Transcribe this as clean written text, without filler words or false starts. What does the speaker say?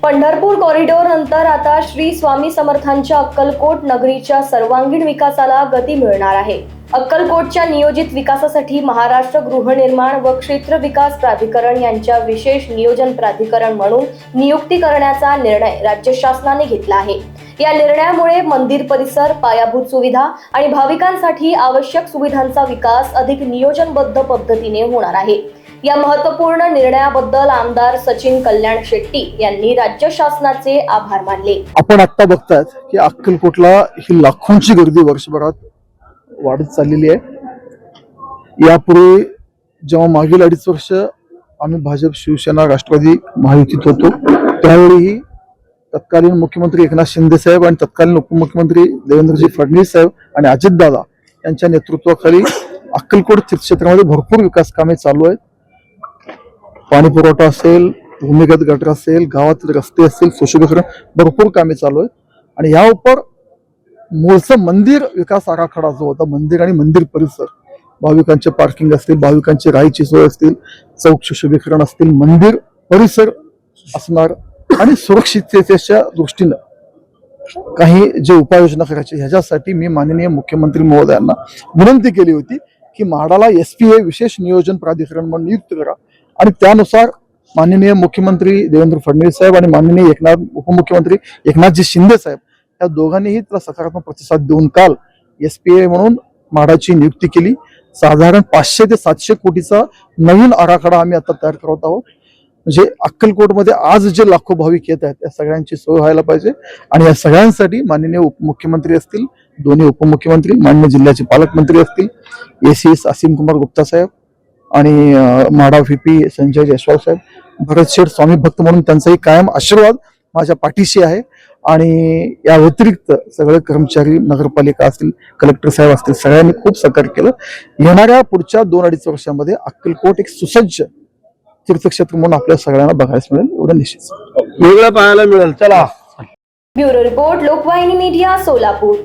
Pandharpur corridor नंतर आता श्री स्वामी समर्थांच्या अक्कलकोट नगरीच्या सर्वांगीण विकासाला गती मिळणार आहे। अक्कलकोटच्या नियोजित विकासासाठी महाराष्ट्र गृहनिर्माण व क्षेत्र विकास प्राधिकरण यांच्या विशेष नियोजन प्राधिकरण म्हणून नियुक्ती करण्याचा निर्णय राज्य शासनाने घेतला आहे। या निर्णयामुळे मंदिर परिसर, पायाभूत सुविधा आणि भाविकांसाठी आवश्यक सुविधांचा विकास अधिक नियोजनबद्ध पद्धतीने होणार आहे। या महत्त्वपूर्ण निर्णयाबद्दल आमदार सचिन कल्याण शेट्टी यांनी राज्य शासनाचे आभार मानले। आपण आता बघतात की अक्कलकोटला ही लाखोंची गर्दी वर्षभरात वाढत चाललेली आहे। यापूर्वी जेव्हा मागील 2.5 वर्ष आम्ही भाजप, शिवसेना, राष्ट्रवादी महायुतीत होतो, त्यावेळीही तत्कालीन मुख्यमंत्री एकनाथ शिंदे साहेब आणि तत्कालीन उपमुख्यमंत्री देवेंद्रजी फडणवीस साहेब आणि अजितदादा यांच्या नेतृत्वाखाली अक्कलकोट तीर्थक्षेत्रामध्ये भरपूर विकास कामे चालू आहेत। पाणी पुरवठा असेल, भूमिगत गटर असेल, गावातील रस्ते असतील, सुशोभीकरण भरपूर कामे चालू आहेत। आणि या उपर मूळचं मंदिर विकास आराखडा जो होता, मंदिर आणि मंदिर परिसर, भाविकांचे पार्किंग असतील, भाविकांची राहायची सोय असतील, चौक सुशोभीकरण असतील, मंदिर परिसर असणार आणि सुरक्षिततेच्या दृष्टीनं काही जे उपाययोजना करायची, ह्याच्यासाठी मी माननीय मुख्यमंत्री महोदयांना विनंती केली होती की म्हाडाला SPA विशेष नियोजन प्राधिकरण म्हणून नियुक्त करा। आणि त्यानुसार माननीय मुख्यमंत्री देवेंद्र फडणवीस साहेब आणि माननीय उपमुख्यमंत्री एकनाथजी शिंदे साहेब या दोघांनीही त्याला सकारात्मक प्रतिसाद देऊन काल SPA म्हणून म्हाडाची नियुक्ती केली। साधारण 500 ते 700 कोटीचा नवीन आराखडा आम्ही आता तयार करत आहोत। म्हणजे अक्कलकोटमध्ये आज जे लाखो भाविक येत आहेत त्या सगळ्यांची सोय व्हायला पाहिजे। आणि या सगळ्यांसाठी माननीय उपमुख्यमंत्री असतील, दोन्ही उपमुख्यमंत्री, माननीय जिल्ह्याचे पालकमंत्री असतील, ACS असीम कुमार गुप्ता साहेब आणि म्हाडा VP संजय जयस्वाल साहेब, भरत शेठ स्वामी भक्त म्हणून त्यांचाही कायम आशीर्वाद माझ्या पाठीशी आहे। आणि या व्यतिरिक्त सगळे कर्मचारी, नगरपालिका असतील, कलेक्टर साहेब असतील, सगळ्यांनी खूप सहकार्य केलं। येणाऱ्या पुढच्या 2-2.5 वर्षांमध्ये अक्कलकोट एक सुसज्ज तीर्थक्षेत्र म्हणून आपल्या सगळ्यांना बघायला मिळेल, एवढं निश्चित वेगळं पाहायला मिळेल। चला, ब्युरो रिपोर्ट, लोकवाहिनी मीडिया, सोलापूर।